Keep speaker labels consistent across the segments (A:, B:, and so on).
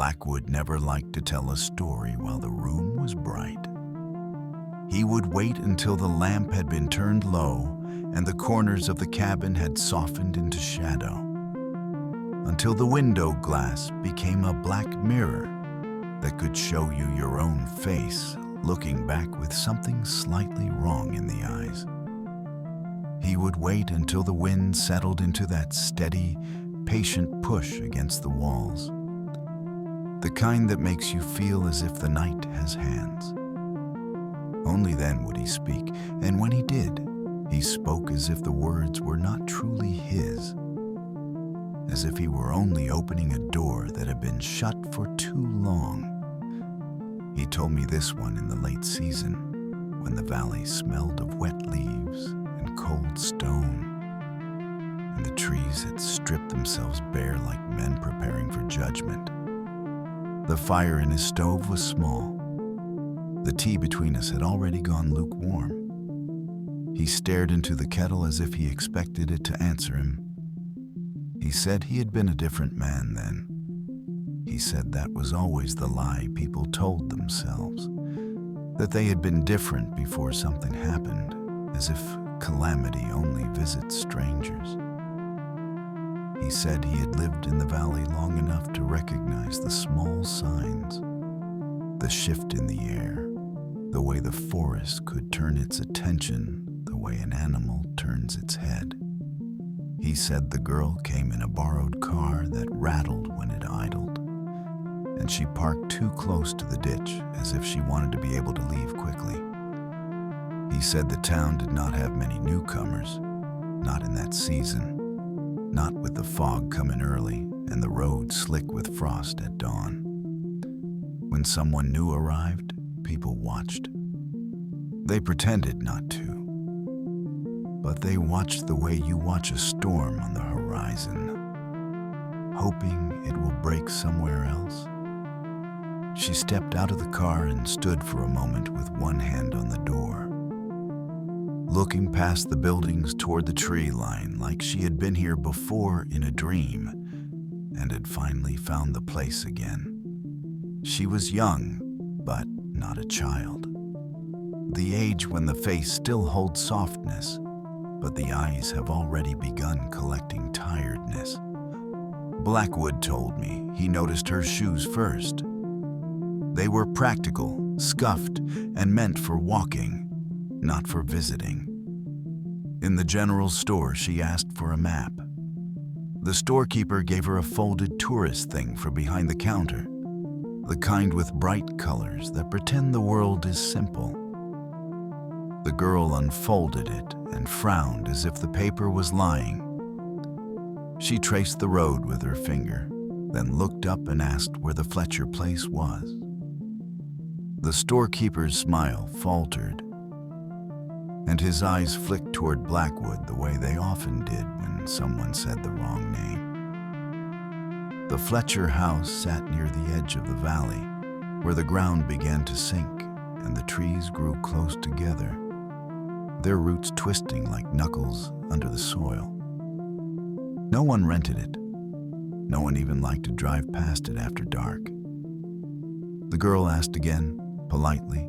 A: Blackwood never liked to tell a story while the room was bright. He would wait until the lamp had been turned low and the corners of the cabin had softened into shadow, until the window glass became a black mirror that could show you your own face looking back with something slightly wrong in the eyes. He would wait until the wind settled into that steady, patient push against the walls, the kind that makes you feel as if the night has hands. Only then would he speak, and when he did, he spoke as if the words were not truly his, as if he were only opening a door that had been shut for too long. He told me this one in the late season, when the valley smelled of wet leaves and cold stone, and the trees had stripped themselves bare like men preparing for judgment. The fire in his stove was small. The tea between us had already gone lukewarm. He stared into the kettle as if he expected it to answer him. He said he had been a different man then. He said that was always the lie people told themselves, that they had been different before something happened, as if calamity only visits strangers. He said he had lived in the valley long enough to recognize the small signs, the shift in the air, the way the forest could turn its attention the way an animal turns its head. He said the girl came in a borrowed car that rattled when it idled, and she parked too close to the ditch as if she wanted to be able to leave quickly. He said the town did not have many newcomers, not in that season, not with the fog coming early and the road slick with frost at dawn. When someone new arrived, people watched. They pretended not to, but they watched the way you watch a storm on the horizon, hoping it will break somewhere else. She stepped out of the car and stood for a moment with one hand on the door, looking past the buildings toward the tree line like she had been here before in a dream and had finally found the place again. She was young, but not a child. The age when the face still holds softness, but the eyes have already begun collecting tiredness. Blackwood told me he noticed her shoes first. They were practical, scuffed, and meant for walking, not for visiting. In the general store, she asked for a map. The storekeeper gave her a folded tourist thing for behind the counter, the kind with bright colors that pretend the world is simple. The girl unfolded it and frowned as if the paper was lying. She traced the road with her finger, then looked up and asked where the Fletcher place was. The storekeeper's smile faltered, and his eyes flicked toward Blackwood the way they often did when someone said the wrong name. The Fletcher house sat near the edge of the valley, where the ground began to sink and the trees grew close together, their roots twisting like knuckles under the soil. No one rented it. No one even liked to drive past it after dark. The girl asked again, politely,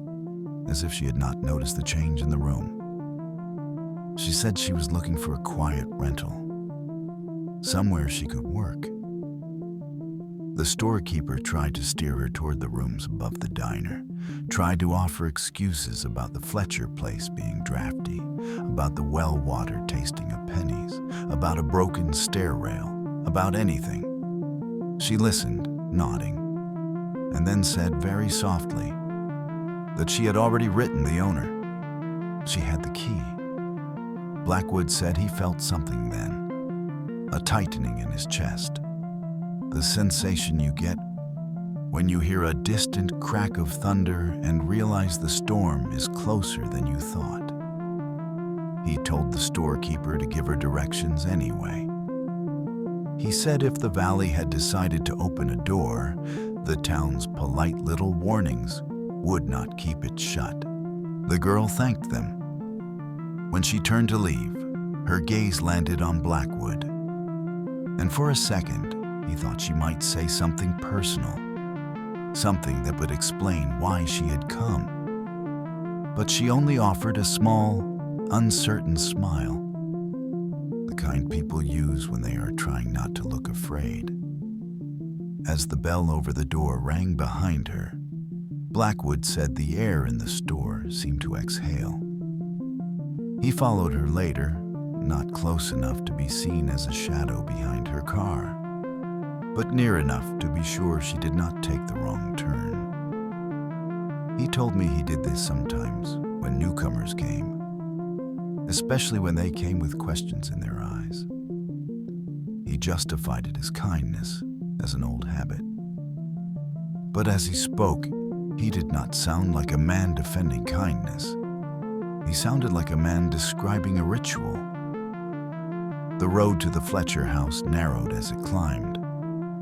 A: as if she had not noticed the change in the room. She said she was looking for a quiet rental, somewhere she could work. The storekeeper tried to steer her toward the rooms above the diner, tried to offer excuses about the Fletcher place being drafty, about the well water tasting of pennies, about a broken stair rail, about anything. She listened, nodding, and then said very softly that she had already written the owner. She had the key. Blackwood said he felt something then, a tightening in his chest, the sensation you get when you hear a distant crack of thunder and realize the storm is closer than you thought. He told the storekeeper to give her directions anyway. He said if the valley had decided to open a door, the town's polite little warnings would not keep it shut. The girl thanked them. When she turned to leave, her gaze landed on Blackwood, and for a second, he thought she might say something personal, something that would explain why she had come. But she only offered a small, uncertain smile, the kind people use when they are trying not to look afraid. As the bell over the door rang behind her, Blackwood said the air in the store seemed to exhale. He followed her later, not close enough to be seen as a shadow behind her car, but near enough to be sure she did not take the wrong turn. He told me he did this sometimes when newcomers came, especially when they came with questions in their eyes. He justified it as kindness, as an old habit. But as he spoke, he did not sound like a man defending kindness. He sounded like a man describing a ritual. The road to the Fletcher house narrowed as it climbed.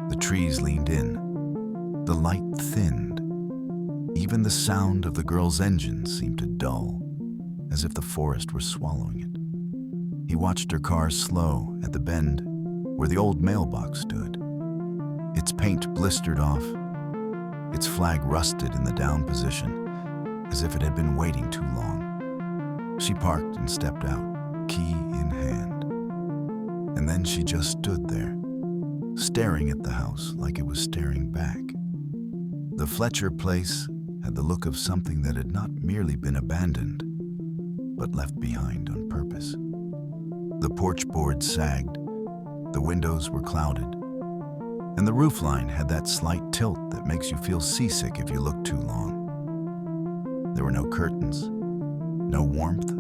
A: The trees leaned in. The light thinned. Even the sound of the girl's engine seemed to dull, as if the forest were swallowing it. He watched her car slow at the bend where the old mailbox stood. Its paint blistered off, its flag rusted in the down position, as if it had been waiting too long. She parked and stepped out, key in hand. And then she just stood there, staring at the house like it was staring back. The Fletcher place had the look of something that had not merely been abandoned, but left behind on purpose. The porch boards sagged, the windows were clouded, and the roofline had that slight tilt that makes you feel seasick if you look too long. There were no curtains, no warmth,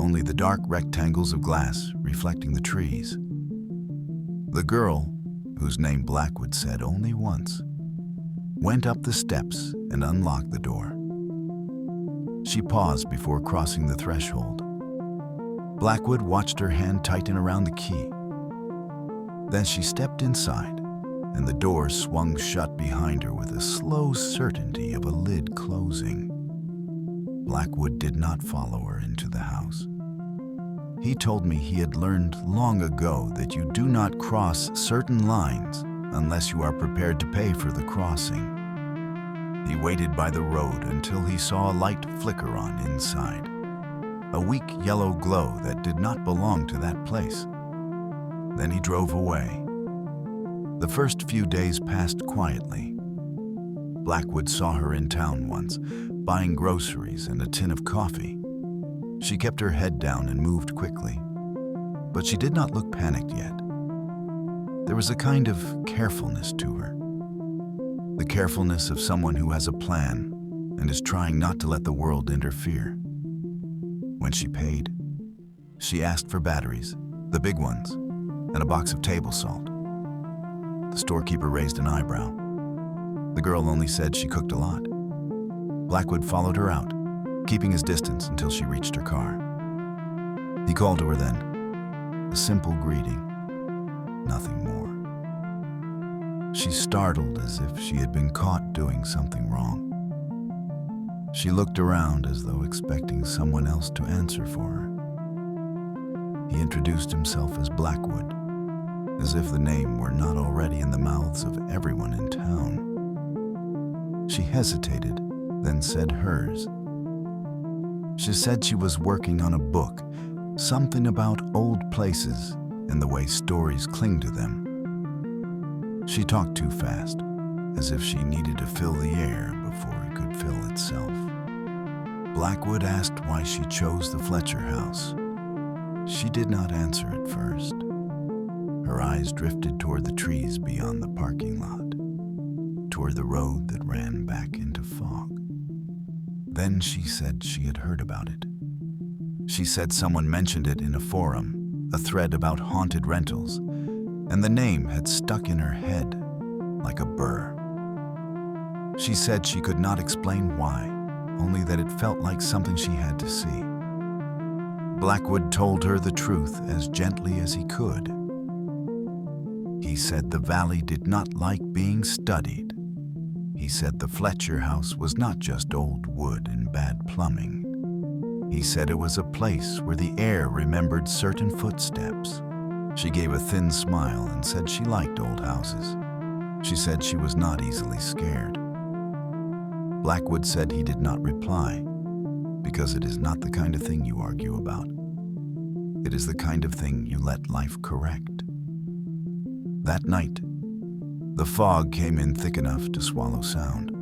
A: only the dark rectangles of glass reflecting the trees. The girl, whose name Blackwood said only once, went up the steps and unlocked the door. She paused before crossing the threshold. Blackwood watched her hand tighten around the key. Then she stepped inside, and the door swung shut behind her with the slow certainty of a lid closing. Blackwood did not follow her into the house. He told me he had learned long ago that you do not cross certain lines unless you are prepared to pay for the crossing. He waited by the road until he saw a light flicker on inside, a weak yellow glow that did not belong to that place. Then he drove away. The first few days passed quietly. Blackwood saw her in town once, buying groceries and a tin of coffee. She kept her head down and moved quickly, but she did not look panicked yet. There was a kind of carefulness to her, the carefulness of someone who has a plan and is trying not to let the world interfere. When she paid, she asked for batteries, the big ones, and a box of table salt. The storekeeper raised an eyebrow. The girl only said she cooked a lot. Blackwood followed her out, keeping his distance until she reached her car. He called to her then, a simple greeting, nothing more. She startled as if she had been caught doing something wrong. She looked around as though expecting someone else to answer for her. He introduced himself as Blackwood, as if the name were not already in the mouths of everyone in town. She hesitated, then said hers. She said she was working on a book, something about old places and the way stories cling to them. She talked too fast, as if she needed to fill the air before it could fill itself. Blackwood asked why she chose the Fletcher house. She did not answer at first. Her eyes drifted toward the trees beyond the parking lot, toward the road that ran back into fog. Then she said she had heard about it. She said someone mentioned it in a forum, a thread about haunted rentals, and the name had stuck in her head like a burr. She said she could not explain why, only that it felt like something she had to see. Blackwood told her the truth as gently as he could. He said the valley did not like being studied. He said the Fletcher house was not just old wood and bad plumbing. He said it was a place where the air remembered certain footsteps. She gave a thin smile and said she liked old houses. She said she was not easily scared. Blackwood said he did not reply, because it is not the kind of thing you argue about. It is the kind of thing you let life correct. That night, the fog came in thick enough to swallow sound.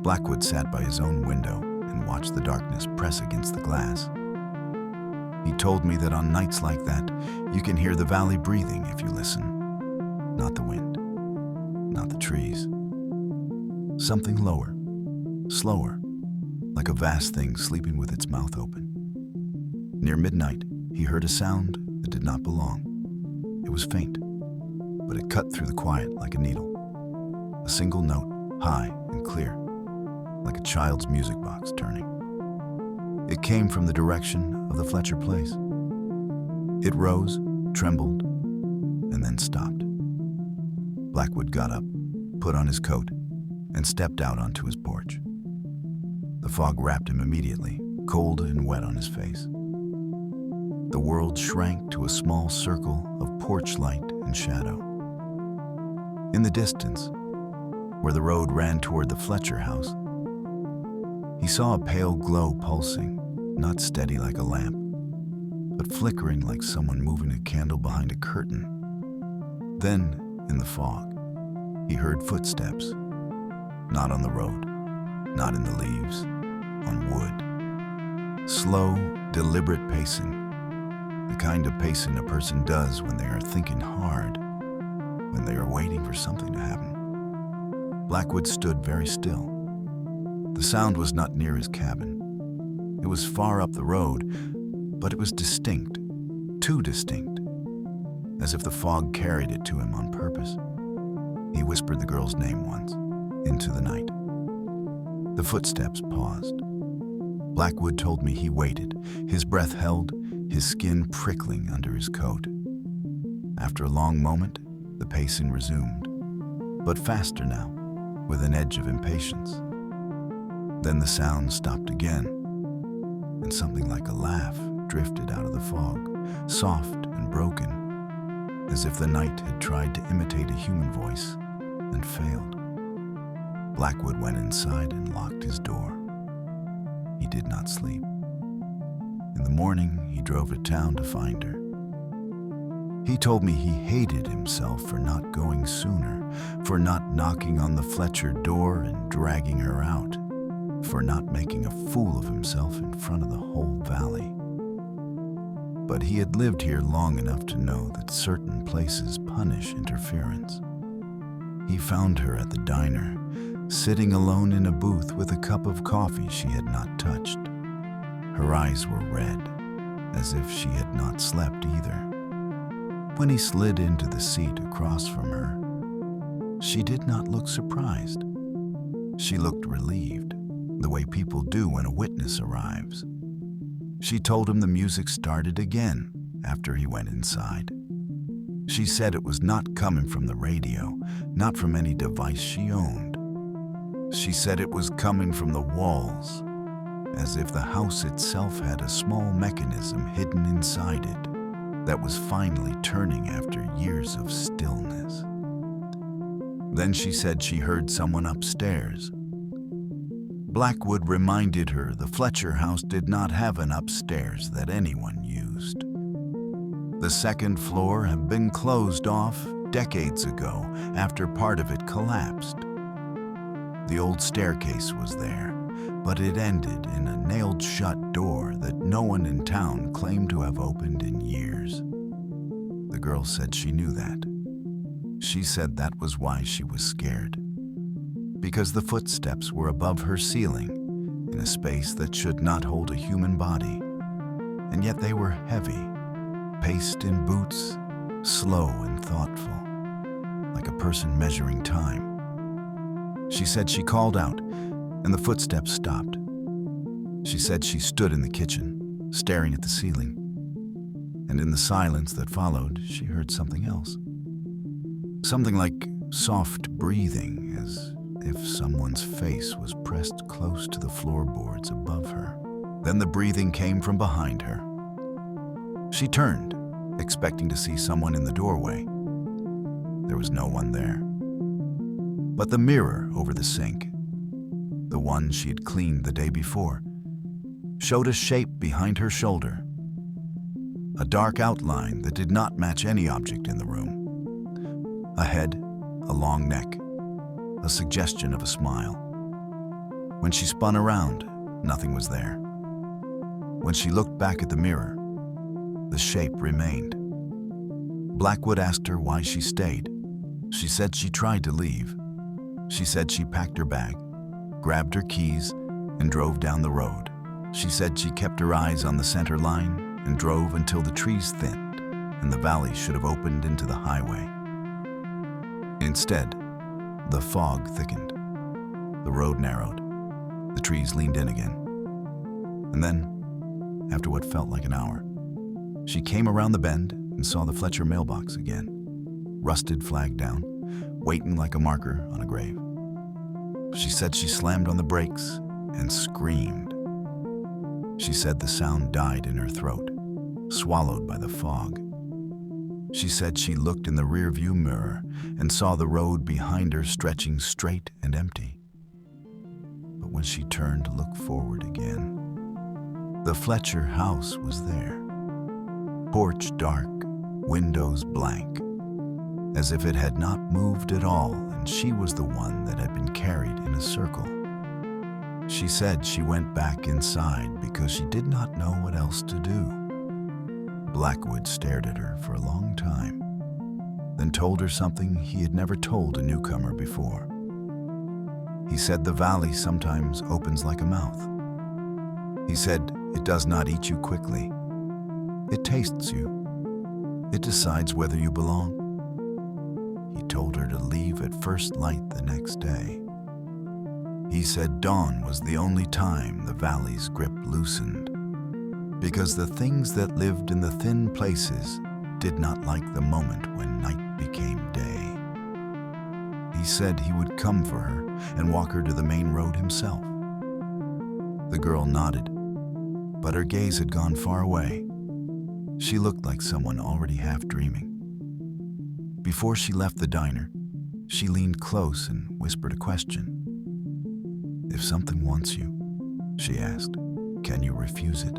A: Blackwood sat by his own window and watched the darkness press against the glass. He told me that on nights like that, you can hear the valley breathing if you listen. Not the wind, not the trees. Something lower, slower, like a vast thing sleeping with its mouth open. Near midnight, he heard a sound that did not belong. It was faint, but it cut through the quiet like a needle. A single note, high and clear, like a child's music box turning. It came from the direction of the Fletcher place. It rose, trembled, and then stopped. Blackwood got up, put on his coat, and stepped out onto his porch. The fog wrapped him immediately, cold and wet on his face. The world shrank to a small circle of porch light and shadow. In the distance, where the road ran toward the Fletcher house, he saw a pale glow pulsing, not steady like a lamp, but flickering like someone moving a candle behind a curtain. Then, in the fog, he heard footsteps, not on the road, not in the leaves, on wood. Slow, deliberate pacing, the kind of pacing a person does when they are thinking hard, when they are waiting for something to happen. Blackwood stood very still. The sound was not near his cabin. It was far up the road, but it was distinct, too distinct, as if the fog carried it to him on purpose. He whispered the girl's name once, into the night. The footsteps paused. Blackwood told me he waited, his breath held, his skin prickling under his coat. After a long moment, the pacing resumed, but faster now, with an edge of impatience. Then the sound stopped again, and something like a laugh drifted out of the fog, soft and broken, as if the night had tried to imitate a human voice and failed. Blackwood went inside and locked his door. He did not sleep. In the morning, he drove to town to find her. He told me he hated himself for not going sooner, for not knocking on the Fletcher door and dragging her out, for not making a fool of himself in front of the whole valley. But he had lived here long enough to know that certain places punish interference. He found her at the diner, sitting alone in a booth with a cup of coffee she had not touched. Her eyes were red, as if she had not slept either. When he slid into the seat across from her, she did not look surprised. She looked relieved, the way people do when a witness arrives. She told him the music started again after he went inside. She said it was not coming from the radio, not from any device she owned. She said it was coming from the walls, as if the house itself had a small mechanism hidden inside it that was finally turning after years of stillness. Then she said she heard someone upstairs. Blackwood reminded her the Fletcher house did not have an upstairs that anyone used. The second floor had been closed off decades ago after part of it collapsed. The old staircase was there, but it ended in a nailed-shut door that no one in town claimed to have opened in years. The girl said she knew that. She said that was why she was scared, because the footsteps were above her ceiling in a space that should not hold a human body, and yet they were heavy, paced in boots, slow and thoughtful, like a person measuring time. She said she called out, and the footsteps stopped. She said she stood in the kitchen, staring at the ceiling, and in the silence that followed, she heard something else. Something like soft breathing, as if someone's face was pressed close to the floorboards above her. Then the breathing came from behind her. She turned, expecting to see someone in the doorway. There was no one there. But the mirror over the sink, the one she had cleaned the day before, showed a shape behind her shoulder, a dark outline that did not match any object in the room. A head, a long neck, a suggestion of a smile. When she spun around, nothing was there. When she looked back at the mirror, the shape remained. Blackwood asked her why she stayed. She said she tried to leave. She said she packed her bag, grabbed her keys, and drove down the road. She said she kept her eyes on the center line and drove until the trees thinned and the valley should have opened into the highway. Instead, the fog thickened. The road narrowed. The trees leaned in again. And then, after what felt like an hour, she came around the bend and saw the Fletcher mailbox again, rusted flag down, waiting like a marker on a grave. She said she slammed on the brakes and screamed. She said the sound died in her throat, swallowed by the fog. She said she looked in the rearview mirror and saw the road behind her stretching straight and empty. But when she turned to look forward again, the Fletcher house was there. Porch dark, windows blank, as if it had not moved at all and she was the one that had been carried in a circle. She said she went back inside because she did not know what else to do. Blackwood stared at her for a long time, then told her something he had never told a newcomer before. He said the valley sometimes opens like a mouth. He said it does not eat you quickly. It tastes you. It decides whether you belong. He told her to leave at first light the next day. He said dawn was the only time the valley's grip loosened, because the things that lived in the thin places did not like the moment when night became day. He said he would come for her and walk her to the main road himself. The girl nodded, but her gaze had gone far away. She looked like someone already half dreaming. Before she left the diner, she leaned close and whispered a question. "If something wants you," she asked, "can you refuse it?"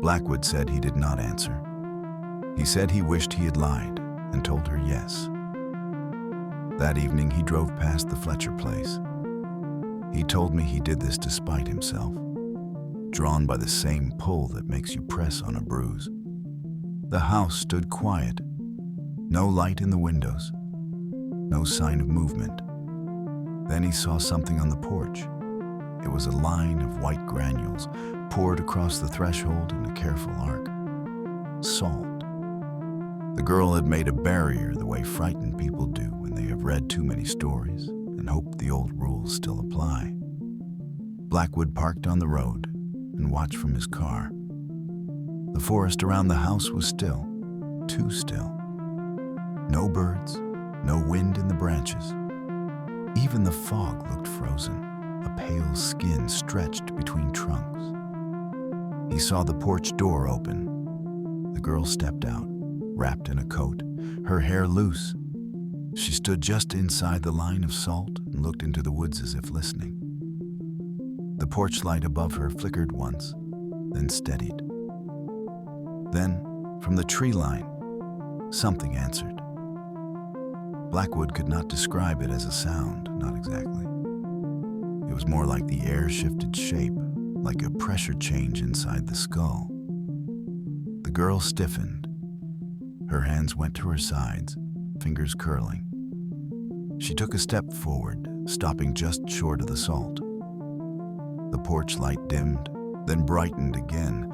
A: Blackwood said he did not answer. He said he wished he had lied and told her yes. That evening he drove past the Fletcher place. He told me he did this to spite himself, drawn by the same pull that makes you press on a bruise. The house stood quiet, no light in the windows, no sign of movement. Then he saw something on the porch. It was a line of white granules poured across the threshold in a careful arc. Salt. The girl had made a barrier the way frightened people do when they have read too many stories and hope the old rules still apply. Blackwood parked on the road and watched from his car. The forest around the house was still, too still. No birds, no wind in the branches. Even the fog looked frozen, a pale skin stretched between trunks. He saw the porch door open. The girl stepped out, wrapped in a coat, her hair loose. She stood just inside the line of salt and looked into the woods as if listening. The porch light above her flickered once, then steadied. Then, from the tree line, something answered. Blackwood could not describe it as a sound, not exactly. It was more like the air shifted shape, like a pressure change inside the skull. The girl stiffened. Her hands went to her sides, fingers curling. She took a step forward, stopping just short of the salt. The porch light dimmed, then brightened again,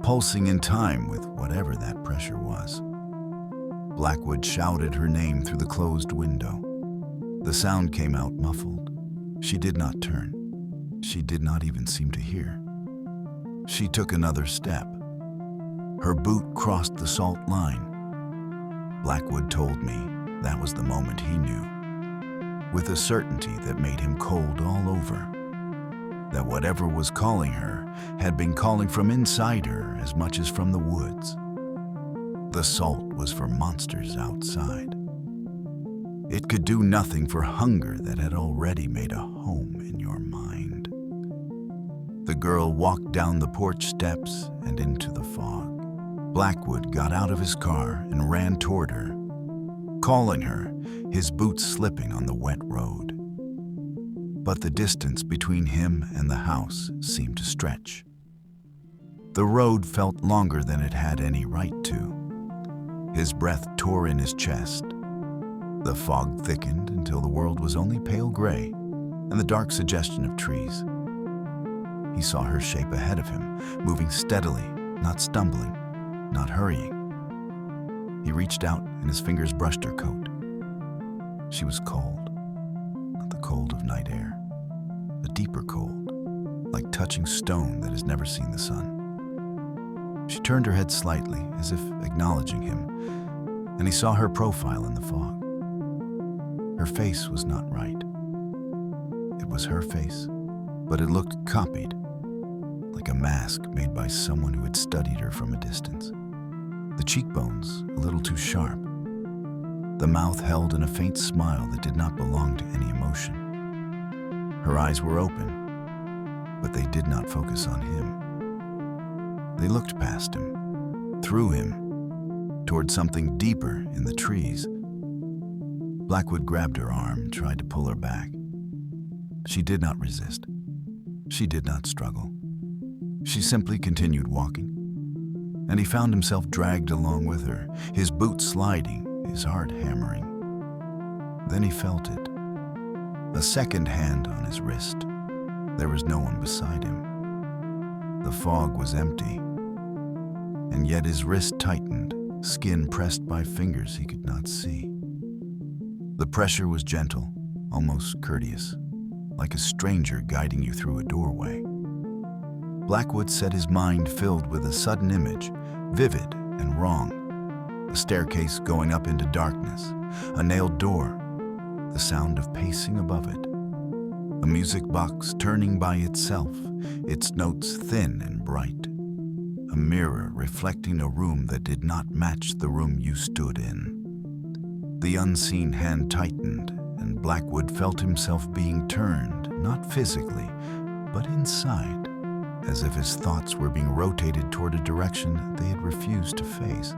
A: pulsing in time with whatever that pressure was. Blackwood shouted her name through the closed window. The sound came out muffled. She did not turn. She did not even seem to hear. She took another step. Her boot crossed the salt line. Blackwood told me that was the moment he knew, with a certainty that made him cold all over, that whatever was calling her had been calling from inside her as much as from the woods. The salt was for monsters outside. It could do nothing for hunger that had already made a home in your mind. The girl walked down the porch steps and into the fog. Blackwood got out of his car and ran toward her, calling her, his boots slipping on the wet road. But the distance between him and the house seemed to stretch. The road felt longer than it had any right to. His breath tore in his chest. The fog thickened until the world was only pale gray and the dark suggestion of trees. He saw her shape ahead of him, moving steadily, not stumbling, not hurrying. He reached out and his fingers brushed her coat. She was cold, not the cold of night air, a deeper cold, like touching stone that has never seen the sun. She turned her head slightly, as if acknowledging him, and he saw her profile in the fog. Her face was not right. It was her face, but it looked copied, like a mask made by someone who had studied her from a distance. The cheekbones a little too sharp. The mouth held in a faint smile that did not belong to any emotion. Her eyes were open, but they did not focus on him. They looked past him, through him, toward something deeper in the trees. Blackwood grabbed her arm, tried to pull her back. She did not resist. She did not struggle. She simply continued walking, and he found himself dragged along with her, his boots sliding, his heart hammering. Then he felt it, a second hand on his wrist. There was no one beside him. The fog was empty, and yet his wrist tightened, skin pressed by fingers he could not see. The pressure was gentle, almost courteous, like a stranger guiding you through a doorway. Blackwood said his mind filled with a sudden image, vivid and wrong. A staircase going up into darkness, a nailed door, the sound of pacing above it. A music box turning by itself, its notes thin and bright. A mirror reflecting a room that did not match the room you stood in. The unseen hand tightened, and Blackwood felt himself being turned, not physically, but inside, as if his thoughts were being rotated toward a direction they had refused to face.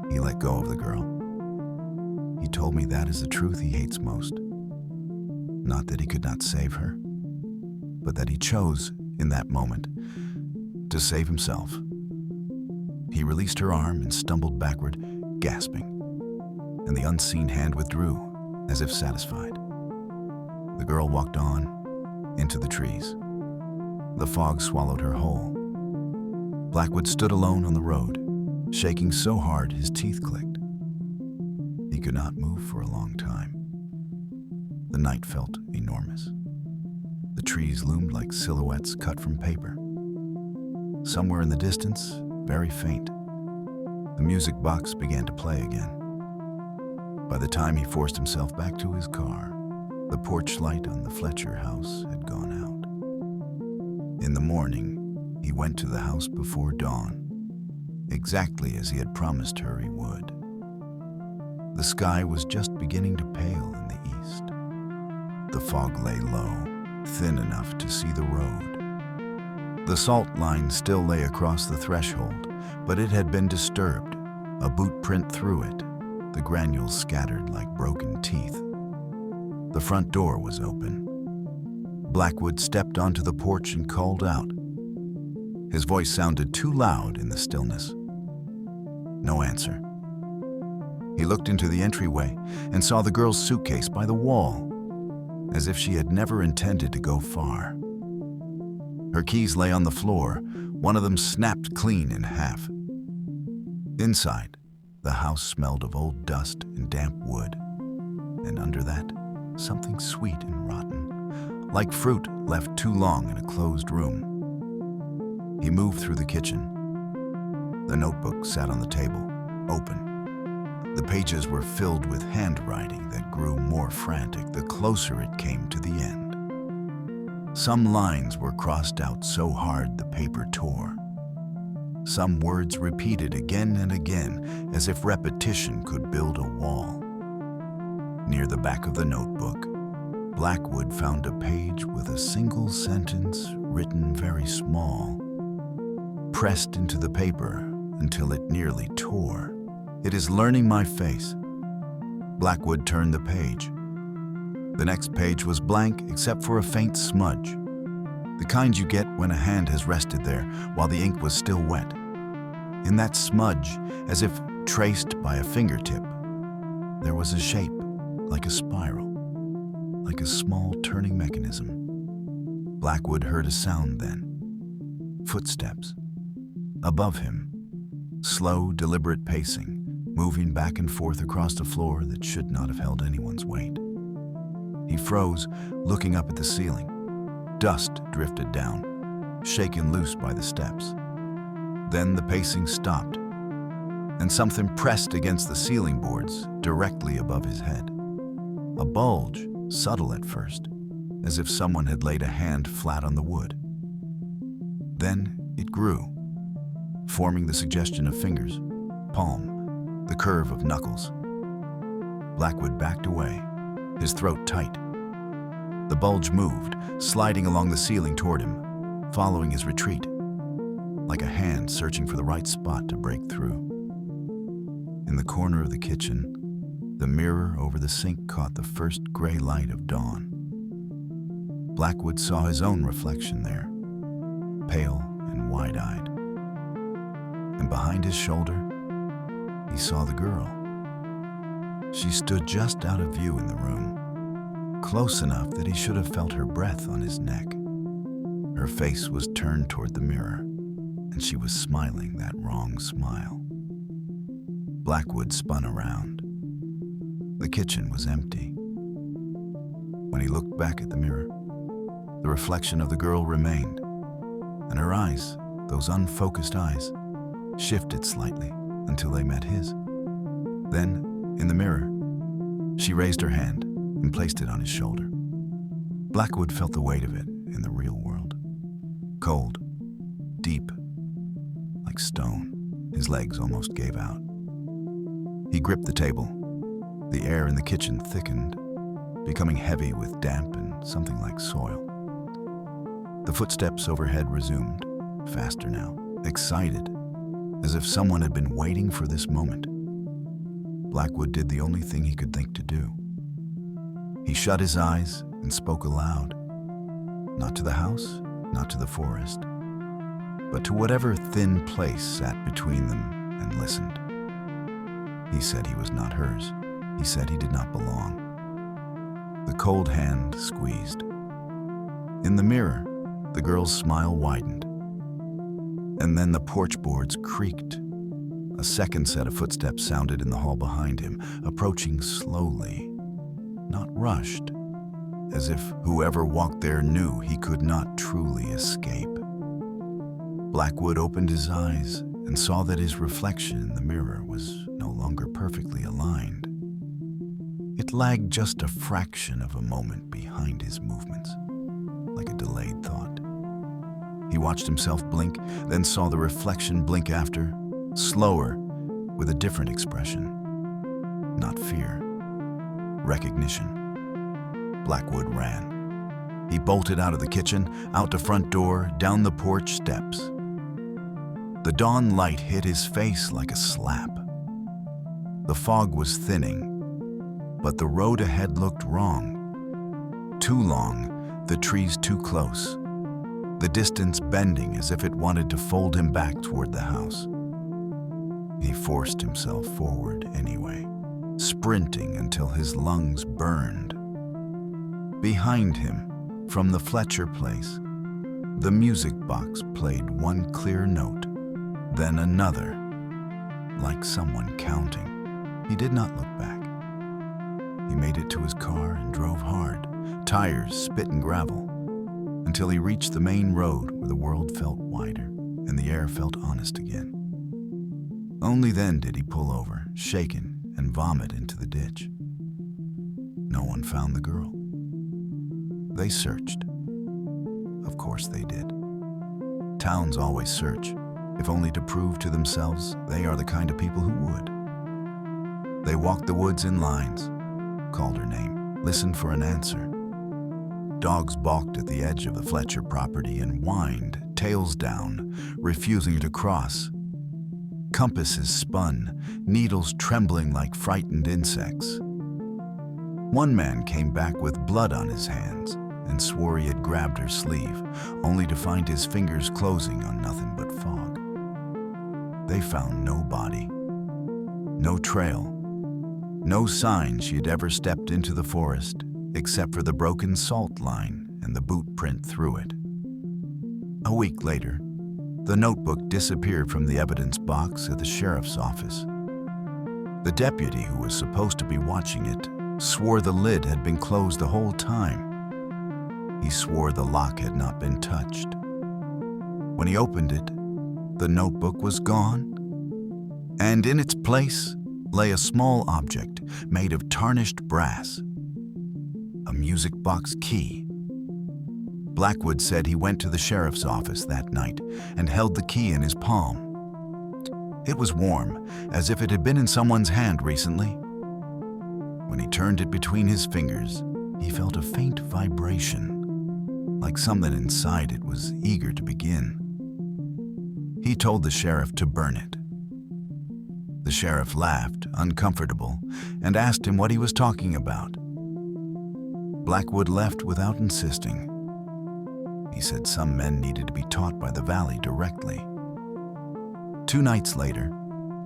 A: He let go of the girl. He told me that is the truth he hates most. Not that he could not save her, but that he chose, in that moment, to save himself. He released her arm and stumbled backward, gasping, and the unseen hand withdrew, as if satisfied. The girl walked on, into the trees. The fog swallowed her whole. Blackwood stood alone on the road, shaking so hard his teeth clicked. He could not move for a long time. The night felt enormous. The trees loomed like silhouettes cut from paper. Somewhere in the distance, very faint, the music box began to play again. By the time he forced himself back to his car, the porch light on the Fletcher house had gone out. In the morning, he went to the house before dawn, exactly as he had promised her he would. The sky was just beginning to pale in the east. The fog lay low, thin enough to see the road. The salt line still lay across the threshold, but it had been disturbed, a boot print through it, the granules scattered like broken teeth. The front door was open. Blackwood stepped onto the porch and called out. His voice sounded too loud in the stillness. No answer. He looked into the entryway and saw the girl's suitcase by the wall, as if she had never intended to go far. Her keys lay on the floor, one of them snapped clean in half. Inside, the house smelled of old dust and damp wood, and under that, something sweet and rotten, like fruit left too long in a closed room. He moved through the kitchen. The notebook sat on the table, open. The pages were filled with handwriting that grew more frantic the closer it came to the end. Some lines were crossed out so hard the paper tore. Some words repeated again and again, as if repetition could build a wall. Near the back of the notebook, Blackwood found a page with a single sentence written very small, pressed into the paper until it nearly tore. "It is learning my face." Blackwood turned the page. The next page was blank except for a faint smudge, the kind you get when a hand has rested there while the ink was still wet. In that smudge, as if traced by a fingertip, there was a shape like a spiral, like a small turning mechanism. Blackwood heard a sound then. Footsteps. Above him, slow, deliberate pacing, moving back and forth across the floor that should not have held anyone's weight. He froze, looking up at the ceiling. Dust drifted down, shaken loose by the steps. Then the pacing stopped, and something pressed against the ceiling boards directly above his head. A bulge, subtle at first, as if someone had laid a hand flat on the wood. Then it grew, forming the suggestion of fingers, palm, the curve of knuckles. Blackwood backed away, his throat tight. The bulge moved, sliding along the ceiling toward him, following his retreat, like a hand searching for the right spot to break through. In the corner of the kitchen, the mirror over the sink caught the first gray light of dawn. Blackwood saw his own reflection there, pale and wide-eyed. And behind his shoulder, he saw the girl. She stood just out of view in the room, close enough that he should have felt her breath on his neck. Her face was turned toward the mirror, and she was smiling that wrong smile. Blackwood spun around. The kitchen was empty. When he looked back at the mirror, the reflection of the girl remained, and her eyes, those unfocused eyes, shifted slightly until they met his. Then, in the mirror, she raised her hand and placed it on his shoulder. Blackwood felt the weight of it in the real world. Cold, deep, like stone. His legs almost gave out. He gripped the table. The air in the kitchen thickened, becoming heavy with damp and something like soil. The footsteps overhead resumed, faster now, excited, as if someone had been waiting for this moment. Blackwood did the only thing he could think to do. He shut his eyes and spoke aloud, not to the house, not to the forest, but to whatever thin place sat between them, and listened. He said he was not hers. He said he did not belong. The cold hand squeezed. In the mirror, the girl's smile widened. And then the porch boards creaked. A second set of footsteps sounded in the hall behind him, approaching slowly, not rushed, as if whoever walked there knew he could not truly escape. Blackwood opened his eyes and saw that his reflection in the mirror was no longer perfectly aligned. It lagged just a fraction of a moment behind his movements, like a delayed thought. He watched himself blink, then saw the reflection blink after, slower, with a different expression. Not fear, recognition. Blackwood ran. He bolted out of the kitchen, out the front door, down the porch steps. The dawn light hit his face like a slap. The fog was thinning, but the road ahead looked wrong. Too long, the trees too close, the distance bending as if it wanted to fold him back toward the house. He forced himself forward anyway, sprinting until his lungs burned. Behind him, from the Fletcher place, the music box played one clear note, then another, like someone counting. He did not look back. He made it to his car and drove hard, tires spitting gravel, until he reached the main road where the world felt wider and the air felt honest again. Only then did he pull over, shaken, and vomit into the ditch. No one found the girl. They searched. Of course they did. Towns always search, if only to prove to themselves they are the kind of people who would. They walked the woods in lines, called her name, listened for an answer. Dogs balked at the edge of the Fletcher property and whined, tails down, refusing to cross. Compasses spun, needles trembling like frightened insects. One man came back with blood on his hands and swore he had grabbed her sleeve, only to find his fingers closing on nothing but fog. They found no body, no trail, no sign she had ever stepped into the forest, except for the broken salt line and the boot print through it. A week later, the notebook disappeared from the evidence box at the sheriff's office. The deputy who was supposed to be watching it swore the lid had been closed the whole time. He swore the lock had not been touched. When he opened it, the notebook was gone, and in its place lay a small object made of tarnished brass, a music box key. Blackwood said he went to the sheriff's office that night and held the key in his palm. It was warm, as if it had been in someone's hand recently. When he turned it between his fingers, he felt a faint vibration, like something inside it was eager to begin. He told the sheriff to burn it. The sheriff laughed, uncomfortable, and asked him what he was talking about. Blackwood left without insisting. He said some men needed to be taught by the valley directly. 2 nights later,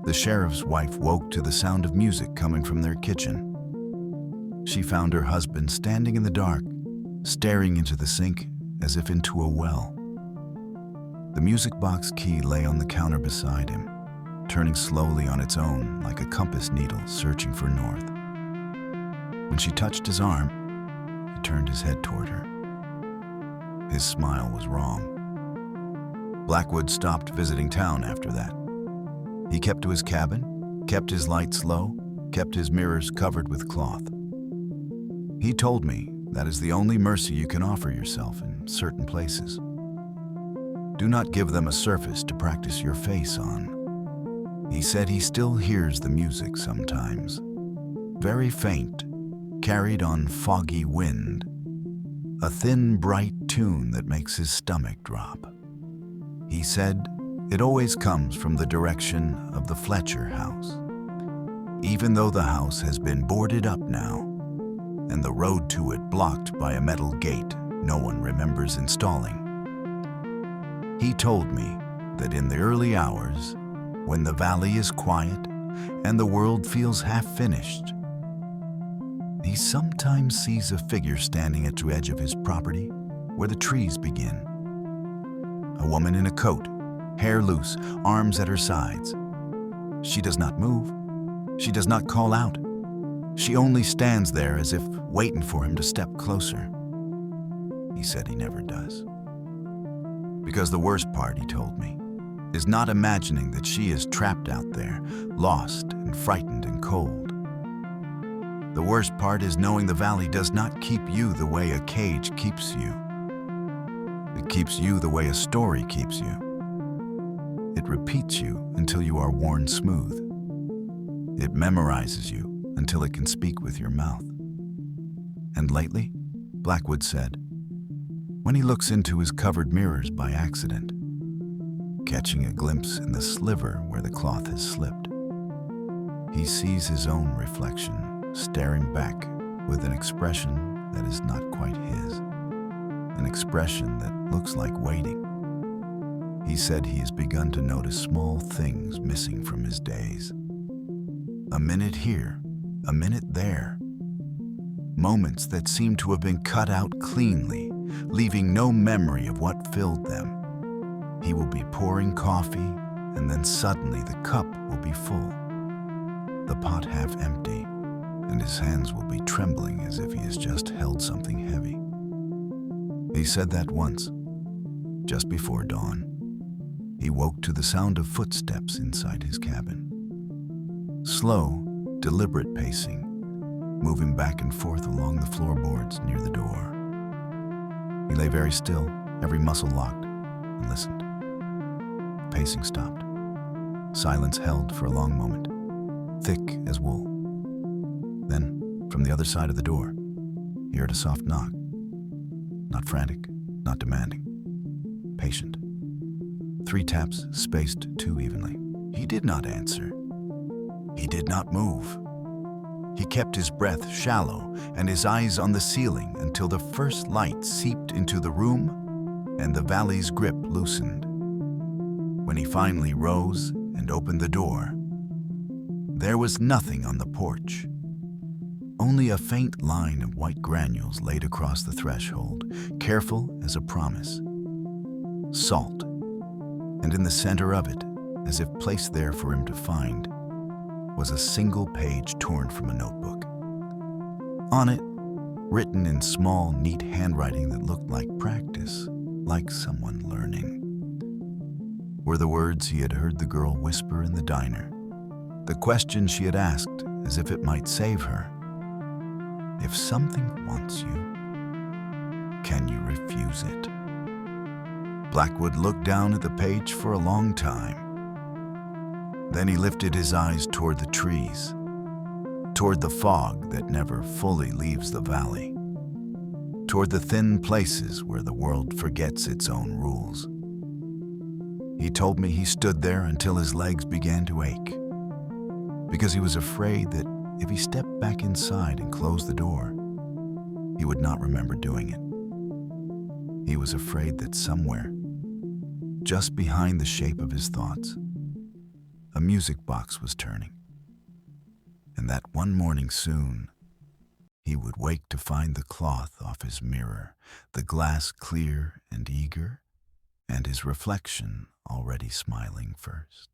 A: the sheriff's wife woke to the sound of music coming from their kitchen. She found her husband standing in the dark, staring into the sink as if into a well. The music box key lay on the counter beside him, turning slowly on its own like a compass needle searching for north. When she touched his arm, he turned his head toward her. His smile was wrong. Blackwood stopped visiting town after that. He kept to his cabin, kept his lights low, kept his mirrors covered with cloth. He told me that is the only mercy you can offer yourself in certain places. Do not give them a surface to practice your face on. He said he still hears the music sometimes, very faint, carried on foggy wind, a thin, bright tune that makes his stomach drop. He said it always comes from the direction of the Fletcher house. Even though the house has been boarded up now, and the road to it blocked by a metal gate no one remembers installing. He told me that in the early hours, when the valley is quiet and the world feels half-finished, he sometimes sees a figure standing at the edge of his property where the trees begin. A woman in a coat, hair loose, arms at her sides. She does not move. She does not call out. She only stands there as if waiting for him to step closer. He said he never does. Because the worst part, he told me, is not imagining that she is trapped out there, lost and frightened and cold. The worst part is knowing the valley does not keep you the way a cage keeps you. It keeps you the way a story keeps you. It repeats you until you are worn smooth. It memorizes you until it can speak with your mouth. And lately, Blackwood said, when he looks into his covered mirrors by accident, catching a glimpse in the sliver where the cloth has slipped, he sees his own reflection staring back with an expression that is not quite his, an expression that looks like waiting. He said he has begun to notice small things missing from his days. A minute here, a minute there. Moments that seem to have been cut out cleanly, leaving no memory of what filled them. He will be pouring coffee, and then suddenly the cup will be full, the pot half empty, and his hands will be trembling as if he has just held something heavy. He said that once, just before dawn. He woke to the sound of footsteps inside his cabin. Slow, deliberate pacing, moving back and forth along the floorboards near the door. He lay very still, every muscle locked, and listened. Pacing stopped. Silence held for a long moment, thick as wool. Then, From the other side of the door, he heard a soft knock. Not frantic, not demanding. Patient. 3 taps spaced too evenly. He did not answer. He did not move. He kept his breath shallow and his eyes on the ceiling until the first light seeped into the room and the valley's grip loosened. When he finally rose and opened the door, there was nothing on the porch. Only a faint line of white granules laid across the threshold, careful as a promise. Salt, and in the center of it, as if placed there for him to find, was a single page torn from a notebook. On it, written in small, neat handwriting that looked like practice, like someone learning, were the words he had heard the girl whisper in the diner, the question she had asked as if it might save her. If something wants you, can you refuse it? Blackwood looked down at the page for a long time. Then he lifted his eyes toward the trees, toward the fog that never fully leaves the valley, toward the thin places where the world forgets its own rules. He told me he stood there until his legs began to ache, because he was afraid that if he stepped back inside and closed the door, he would not remember doing it. He was afraid that somewhere, just behind the shape of his thoughts, a music box was turning, and that one morning soon, he would wake to find the cloth off his mirror, the glass clear and eager, and his reflection already smiling first.